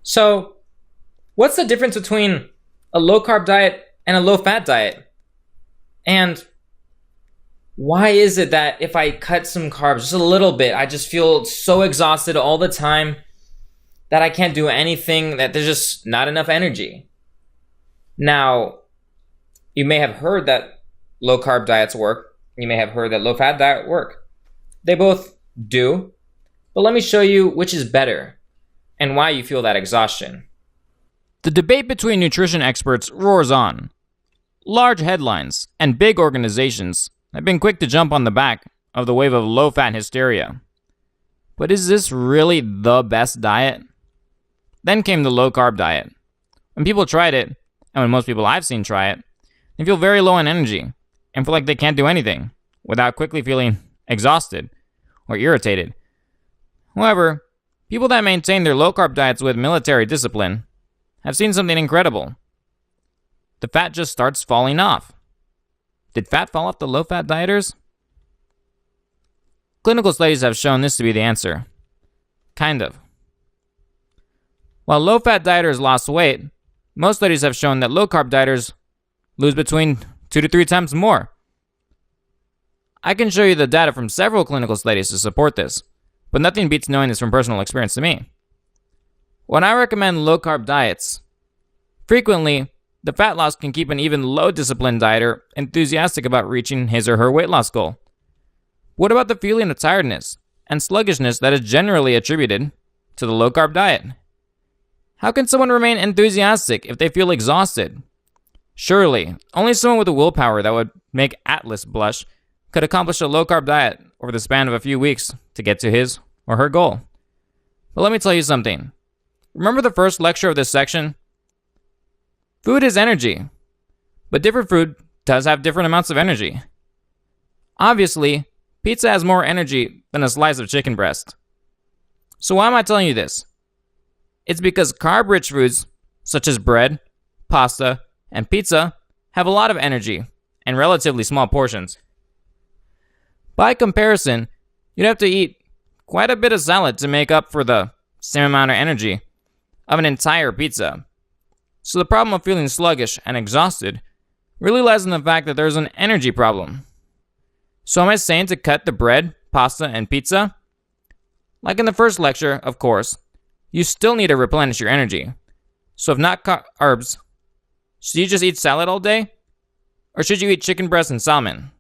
So, what's the difference between a low carb diet and a low fat diet? And why is it that if I cut some carbs just a little bit, I just feel so exhausted all the time that I can't do anything, that there's just not enough energy? Now, you may have heard that low carb diets work. You may have heard that low fat diet work. They both do, but let me show you which is better and why you feel that exhaustion. The debate between nutrition experts roars on. Large headlines and big organizations have been quick to jump on the back of the wave of low-fat hysteria. But is this really the best diet? Then came the low-carb diet. When people tried it, and when most people I've seen try it, they feel very low in energy and feel like they can't do anything without quickly feeling exhausted or irritated. However, people that maintain their low-carb diets with military discipline have seen something incredible. The fat just starts falling off. Did fat fall off the low-fat dieters? Clinical studies have shown this to be the answer. Kind of. While low-fat dieters lost weight, most studies have shown that low-carb dieters lose between 2 to 3 times more. I can show you the data from several clinical studies to support this, but nothing beats knowing this from personal experience to me. When I recommend low-carb diets, frequently, the fat loss can keep an even low-disciplined dieter enthusiastic about reaching his or her weight loss goal. What about the feeling of tiredness and sluggishness that is generally attributed to the low-carb diet? How can someone remain enthusiastic if they feel exhausted? Surely, only someone with the willpower that would make Atlas blush could accomplish a low-carb diet over the span of a few weeks to get to his or her goal. But let me tell you something. Remember the first lecture of this section? Food is energy, but different food does have different amounts of energy. Obviously, pizza has more energy than a slice of chicken breast. So why am I telling you this? It's because carb-rich foods, such as bread, pasta, and pizza, have a lot of energy and relatively small portions. By comparison, you'd have to eat quite a bit of salad to make up for the same amount of energy of an entire pizza. So the problem of feeling sluggish and exhausted really lies in the fact that there's an energy problem. So am I saying to cut the bread, pasta, and pizza? Like in the first lecture, of course, you still need to replenish your energy. So if not carbs, should you just eat salad all day? Or should you eat chicken breast and salmon?